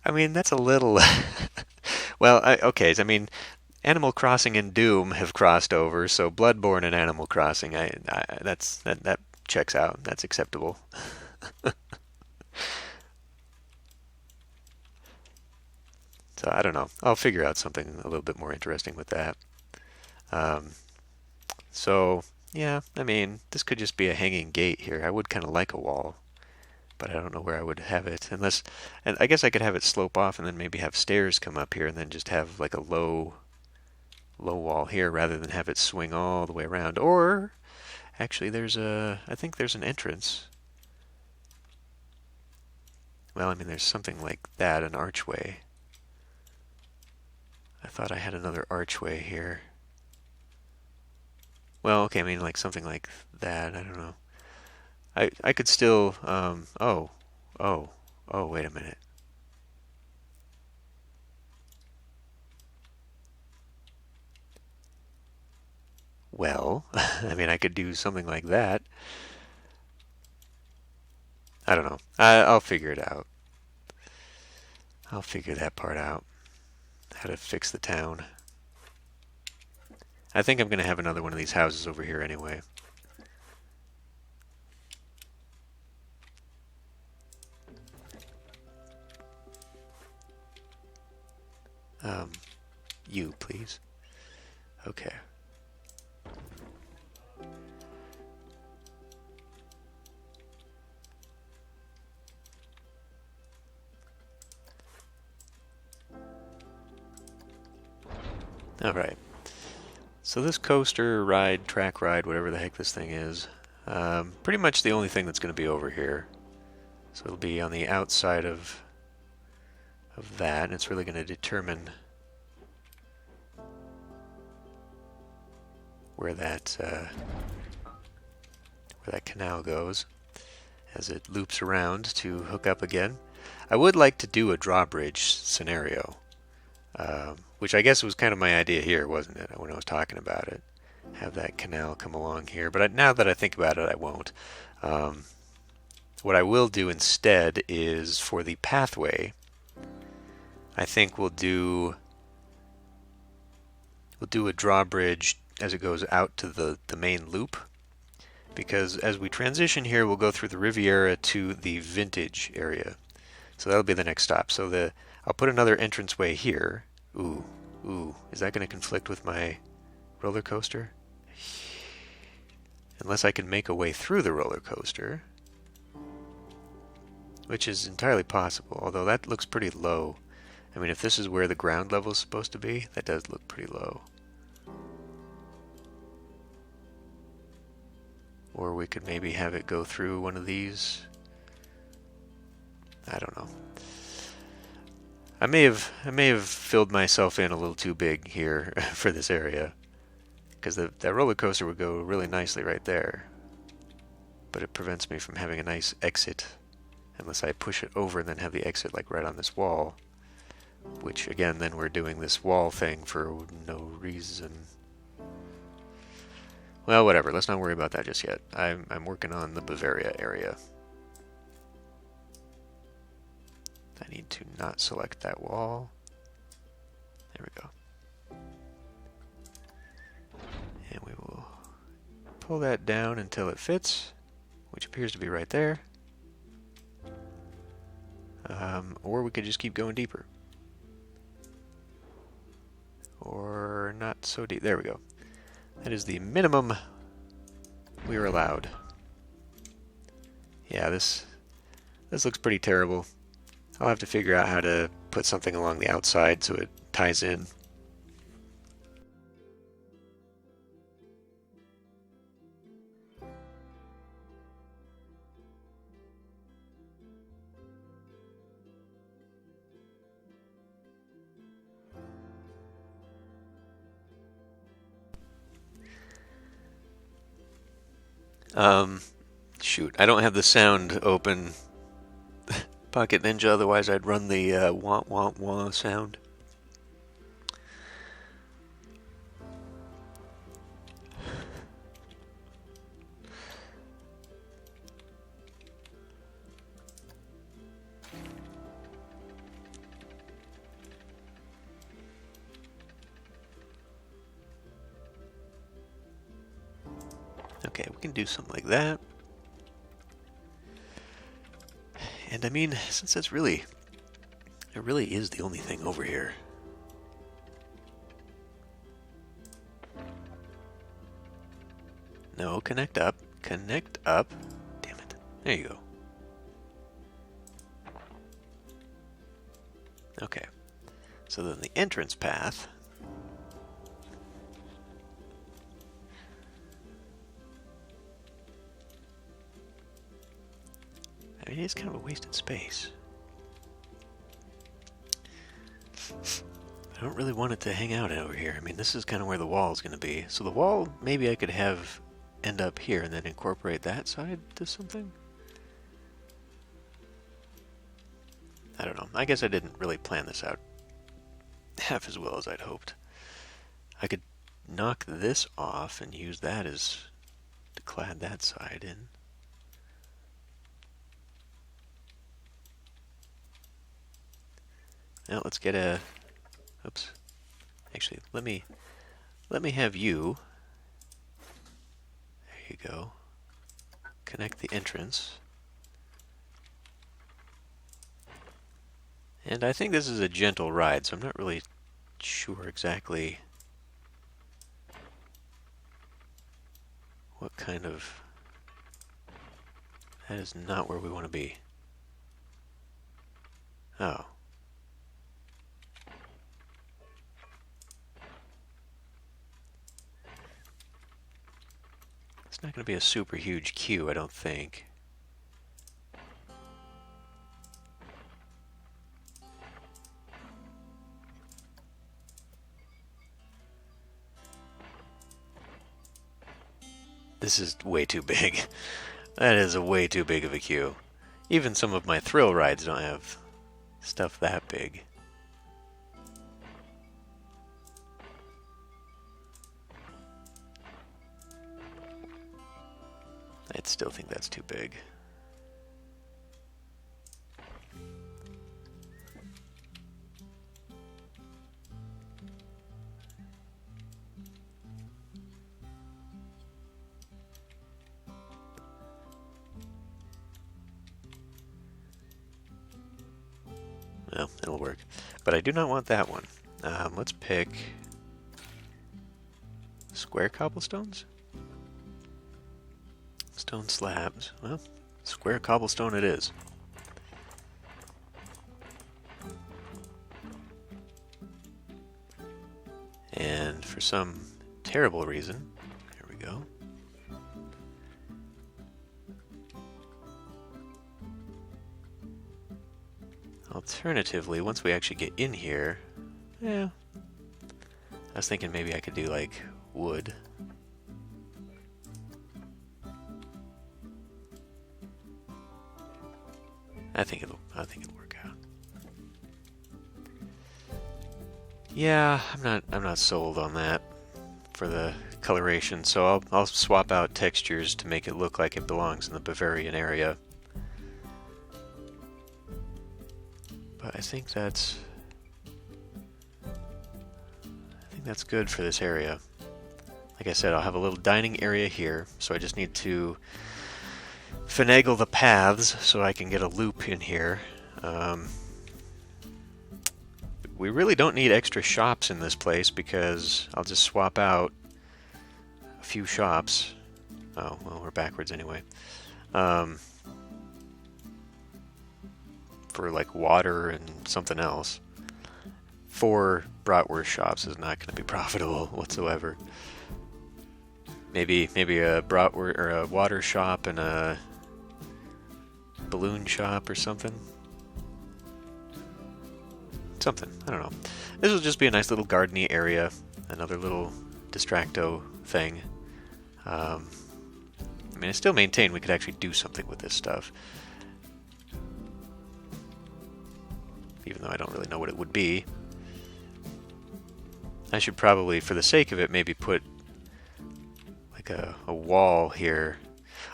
I mean, that's a little. Well, okay. I mean, Animal Crossing and Doom have crossed over, so Bloodborne and Animal Crossing, that checks out. That's acceptable. So I don't know. I'll figure out something a little bit more interesting with that. Um, so yeah, I mean, this could just be a hanging gate here. I would kind of like a wall, but I don't know where I would have it unless, and I guess I could have it slope off and then maybe have stairs come up here and then just have like a low wall here rather than have it swing all the way around. Or actually, I think there's an entrance. Well, I mean, there's something like that, an archway. I thought I had another archway here. Well, okay, I mean, like something like that. I don't know. I could still. Oh, oh. Wait a minute. Well, I mean, I could do something like that. I don't know. I'll figure it out. I'll figure that part out. How to fix the town. I think I'm gonna have another one of these houses over here anyway. Um, you, please. Okay. All right. So this coaster ride, track ride, whatever the heck this thing is, pretty much the only thing that's going to be over here. So it'll be on the outside of that, and it's really going to determine where that canal goes as it loops around to hook up again. I would like to do a drawbridge scenario, which I guess was kind of my idea here, wasn't it, when I was talking about it? Have that canal come along here, but now that I think about it, I won't. Um, what I will do instead is for the pathway, I think we'll do a drawbridge as it goes out to the main loop, because as we transition here, we'll go through the Riviera to the Vintage area. So that'll be the next stop. So I'll put another entranceway here. Ooh, ooh, is that going to conflict with my roller coaster? Unless I can make a way through the roller coaster, which is entirely possible, although that looks pretty low. I mean, if this is where the ground level is supposed to be, that does look pretty low. Or we could maybe have it go through one of these. I don't know. I may have filled myself in a little too big here for this area, because that roller coaster would go really nicely right there. But it prevents me from having a nice exit unless I push it over and then have the exit like right on this wall. Which again, then we're doing this wall thing for no reason. Well, whatever. Let's not worry about that just yet. I'm working on the Bavaria area. I need to not select that wall. There we go. And we will pull that down until it fits, which appears to be right there. Or we could just keep going deeper. Or not so deep. There we go. That is the minimum we are allowed. Yeah, this looks pretty terrible. I'll have to figure out how to put something along the outside so it ties in. Um, Shoot, I don't have the sound open, Pocket Ninja, otherwise I'd run the wah wah wah sound. can do something like that. And I mean, since it really is the only thing over here. No, connect up. Connect up. Damn it. There you go. Okay. So then the entrance path. I mean, it's kind of a wasted space. I don't really want it to hang out over here. I mean, this is kind of where the wall is going to be. So the wall, maybe I could have end up here and then incorporate that side to something? I don't know. I guess I didn't really plan this out half as well as I'd hoped. I could knock this off and use that as to clad that side in. Now let's get a... Oops. Actually, let me have you... There you go. Connect the entrance. And I think this is a gentle ride, so I'm not really sure exactly what kind of... That is not where we want to be. Oh. It's not going to be a super huge queue, I don't think. This is way too big. That is a way too big of a queue. Even some of my thrill rides don't have stuff that big. I'd still think that's too big. Well, it'll work. But I do not want that one. Let's pick square cobblestones? Stone slabs. Well, square cobblestone it is. And for some terrible reason, here we go. Alternatively, once we actually get in here, yeah, I was thinking maybe I could do like wood. I think it'll work out. Yeah, I'm not sold on that for the coloration, so I'll swap out textures to make it look like it belongs in the Bavarian area. But I think that's good for this area. Like I said, I'll have a little dining area here, so I just need to finagle the paths so I can get a loop in here. We really don't need extra shops in this place because I'll just swap out a few shops. Oh, well, we're backwards anyway. For like water and something else. 4 bratwurst shops is not going to be profitable whatsoever. Maybe a bratwurst or a water shop and a balloon shop or something. Something, I don't know. This will just be a nice little gardeny area, another little distracto thing. I mean, I still maintain we could actually do something with this stuff. Even though I don't really know what it would be. I should probably, for the sake of it, maybe put like a wall here.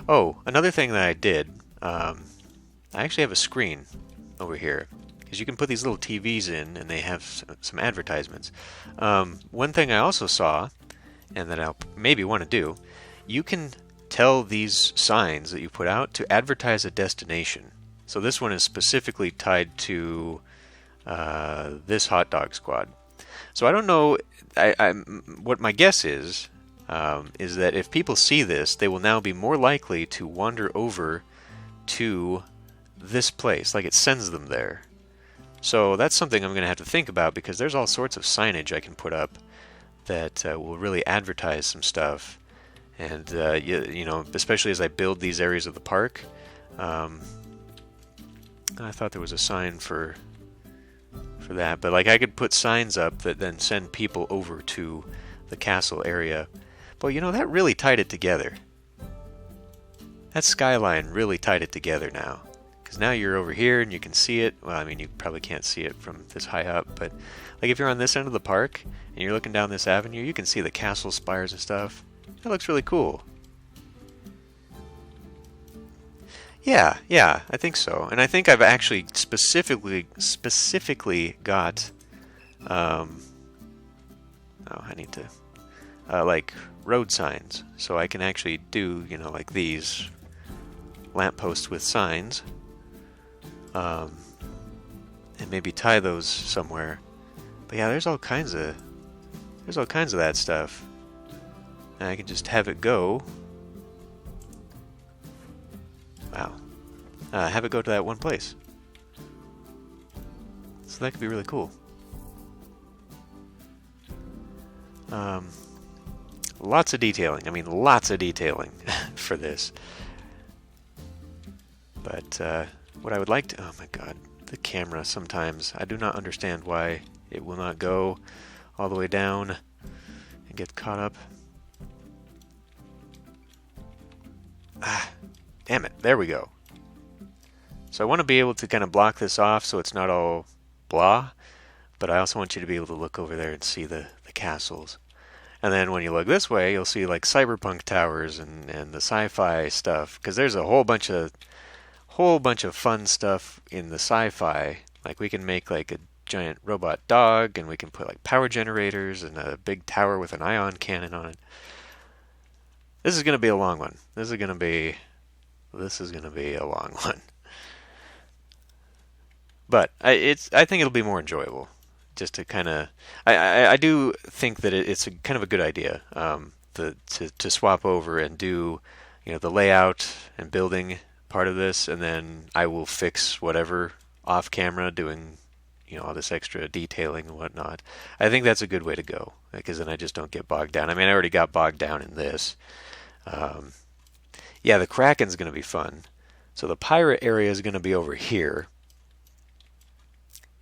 Oh, another thing that I did, I actually have a screen over here. Because you can put these little TVs in and they have some advertisements. One thing I also saw, and that I'll maybe want to do, you can tell these signs that you put out to advertise a destination. So this one is specifically tied to this hot dog squad. So I don't know. What my guess is that if people see this, they will now be more likely to wander over to this place. Like, it sends them there. So that's something I'm going to have to think about, because there's all sorts of signage I can put up that will really advertise some stuff. And you know, especially as I build these areas of the park. I thought there was a sign for that, but like, I could put signs up that then send people over to the castle area. But you know, that really tied it together. That skyline really tied it together now. Because now you're over here and you can see it. Well, I mean, you probably can't see it from this high up, but like, if you're on this end of the park and you're looking down this avenue, you can see the castle spires and stuff. That looks really cool. Yeah, I think so. And I think I've actually specifically got oh, I need to like road signs, so I can actually do, you know, like these lampposts with signs, and maybe tie those somewhere. But yeah, there's all kinds of that stuff. And I can just have it go. Wow. Have it go to that one place. So that could be really cool. Lots of detailing. I mean, lots of detailing for this. But what I would like to... Oh my god. The camera sometimes... I do not understand why it will not go all the way down and get caught up. Ah, damn it. There we go. So I want to be able to kind of block this off so it's not all blah, but I also want you to be able to look over there and see the castles. And then when you look this way, you'll see like cyberpunk towers and the sci-fi stuff, because there's a whole bunch of fun stuff in the sci-fi. Like, we can make like a giant robot dog, and we can put like power generators and a big tower with an ion cannon on it. This is going to be a long one. This is going to be a long one. But I think it'll be more enjoyable, just to kind of... I do think that it's a kind of a good idea, to swap over and do, you know, the layout and building part of this, and then I will fix whatever off camera, doing, you know, all this extra detailing and whatnot. I think that's a good way to go, because then I just don't get bogged down. I mean, I already got bogged down in this. Yeah, the Kraken's going to be fun. So the pirate area is going to be over here.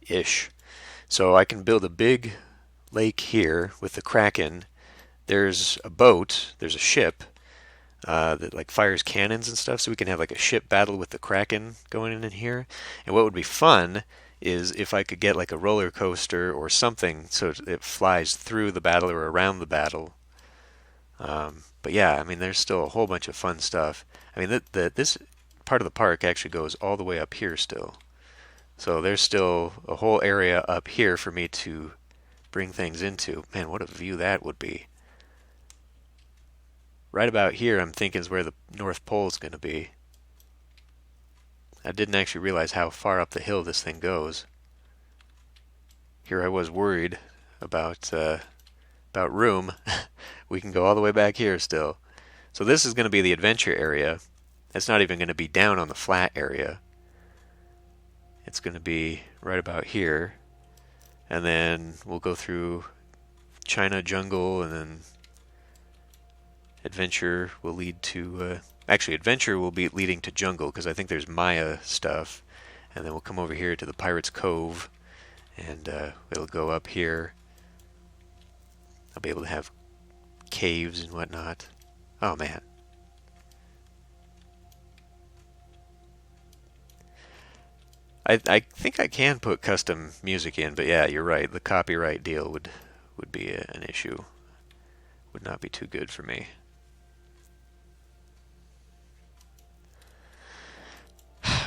Ish. So I can build a big lake here with the Kraken. There's a boat, there's a ship that like fires cannons and stuff, so we can have like a ship battle with the Kraken going in here. And what would be fun is if I could get like a roller coaster or something so it flies through the battle or around the battle. But yeah, I mean, there's still a whole bunch of fun stuff. I mean, this part of the park actually goes all the way up here still. So there's still a whole area up here for me to bring things into. Man, what a view that would be. Right about here, I'm thinking, is where the North Pole is going to be. I didn't actually realize how far up the hill this thing goes. Here I was worried about room. We can go all the way back here still. So this is going to be the adventure area. It's not even going to be down on the flat area. It's going to be right about here. And then we'll go through China jungle, and then adventure will lead to... actually, adventure will be leading to jungle, because I think there's Maya stuff. And then we'll come over here to the Pirate's Cove, and it'll go up here. I'll be able to have caves and whatnot. Oh, man. I think I can put custom music in, but yeah, you're right. The copyright deal would be an issue. Would not be too good for me.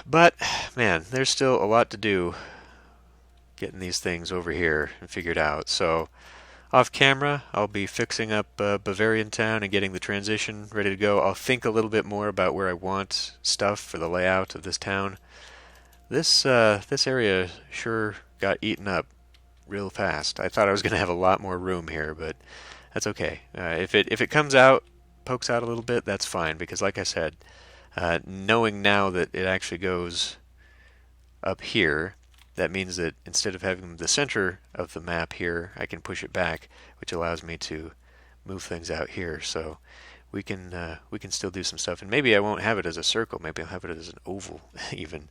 But, man, there's still a lot to do getting these things over here and figured out. So Off camera, I'll be fixing up Bavarian Town and getting the transition ready to go. I'll think a little bit more about where I want stuff for the layout of this town. This area sure got eaten up real fast. I thought I was going to have a lot more room here, but that's okay. If it comes out, pokes out a little bit, that's fine because, like I said, knowing now that it actually goes up here, that means that instead of having the center of the map here, I can push it back, which allows me to move things out here. So we can still do some stuff, and maybe I won't have it as a circle. Maybe I'll have it as an oval, even.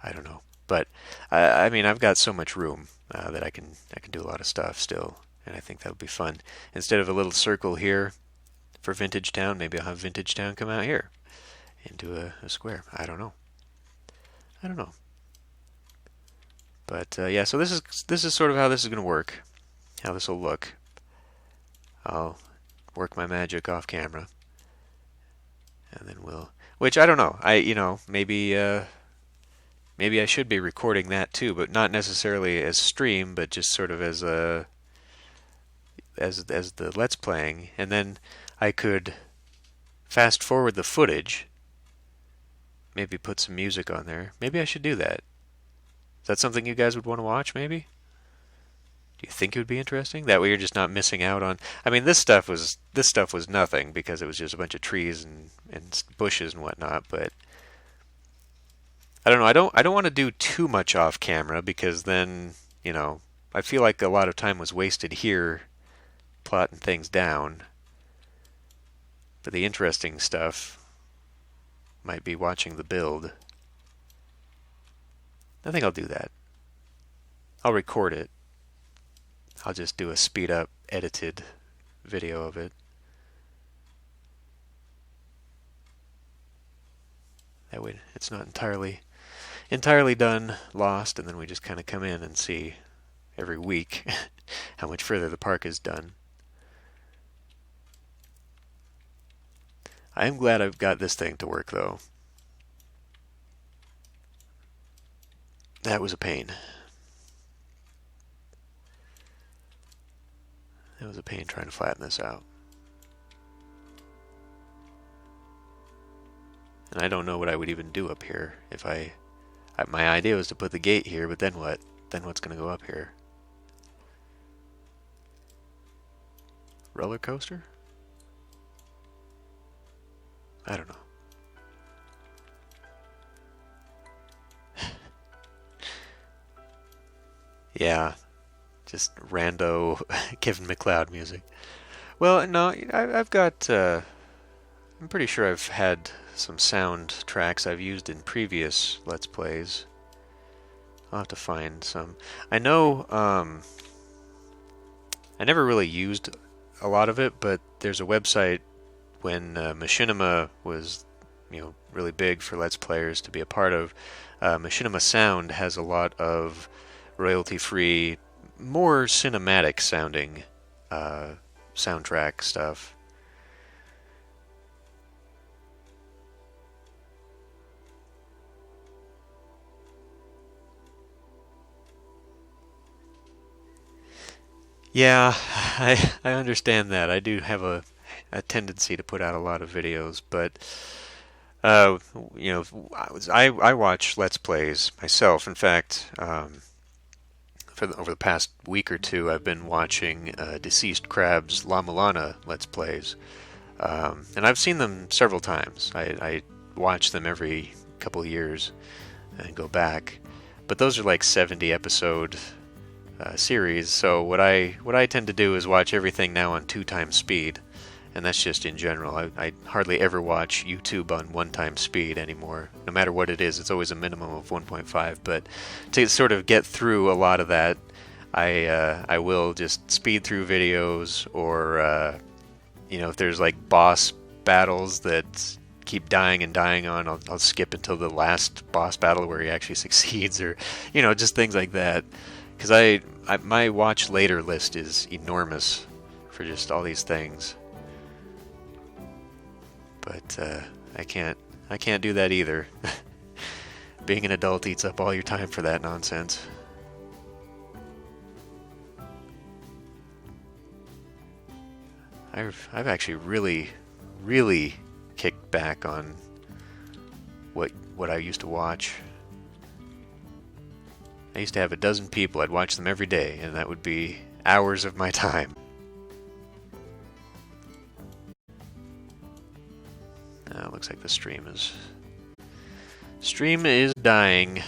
I don't know. But I mean, I've got so much room that I can do a lot of stuff still, and I think that'll be fun. Instead of a little circle here for Vintage Town, maybe I'll have Vintage Town come out here into a square. I don't know. I don't know. But yeah, so this is sort of how this is going to work, how this will look. I'll work my magic off camera, and then which I don't know. Maybe I should be recording that too, but not necessarily as stream, but just sort of as the Let's Playing, and then I could fast forward the footage. Maybe put some music on there. Maybe I should do that. Is that something you guys would want to watch, maybe? Do you think it would be interesting? That way you're just not missing out on... I mean, this stuff was nothing because it was just a bunch of trees and bushes and whatnot, but I don't know. I don't want to do too much off camera because then, I feel like a lot of time was wasted here plotting things down. But the interesting stuff might be watching the build. I think I'll do that. I'll record it. I'll just do a speed up, edited video of it. That way it's not entirely done, lost, and then we just kind of come in and see every week how much further the park is done. I am glad I've got this thing to work, though. That was a pain. It was a pain trying to flatten this out. And I don't know what I would even do up here if my idea was to put the gate here, but then what? Then what's going to go up here? Roller coaster? I don't know. Yeah, just rando Kevin MacLeod music. Well, no, I've got... I'm pretty sure I've had some sound tracks I've used in previous Let's Plays. I'll have to find some. I know I never really used a lot of it, but there's a website when Machinima was really big for Let's Players to be a part of. Machinima Sound has a lot of royalty-free, more cinematic sounding soundtrack stuff. Yeah, I understand that. I do have a tendency to put out a lot of videos, but uh, I watch Let's Plays myself. In fact, over the past week or two, I've been watching Deceased Crab's La Mulana Let's Plays, and I've seen them several times. I watch them every couple of years and go back, but those are like 70 episode series. So what I tend to do is watch everything now on 2x speed, and that's just in general. I hardly ever watch YouTube on 1x speed anymore. No matter what it is, it's always a minimum of 1.5. But to sort of get through a lot of that, I will just speed through videos, or if there's like boss battles that keep dying and dying on, I'll skip until the last boss battle where he actually succeeds, or just things like that. Because my watch later list is enormous for just all these things, but I can't do that either. Being an adult eats up all your time for that nonsense. I've actually really kicked back on what I used to watch. I used to have a dozen people. I'd watch them every day, and that would be hours of my time. Now it looks like the stream is dying.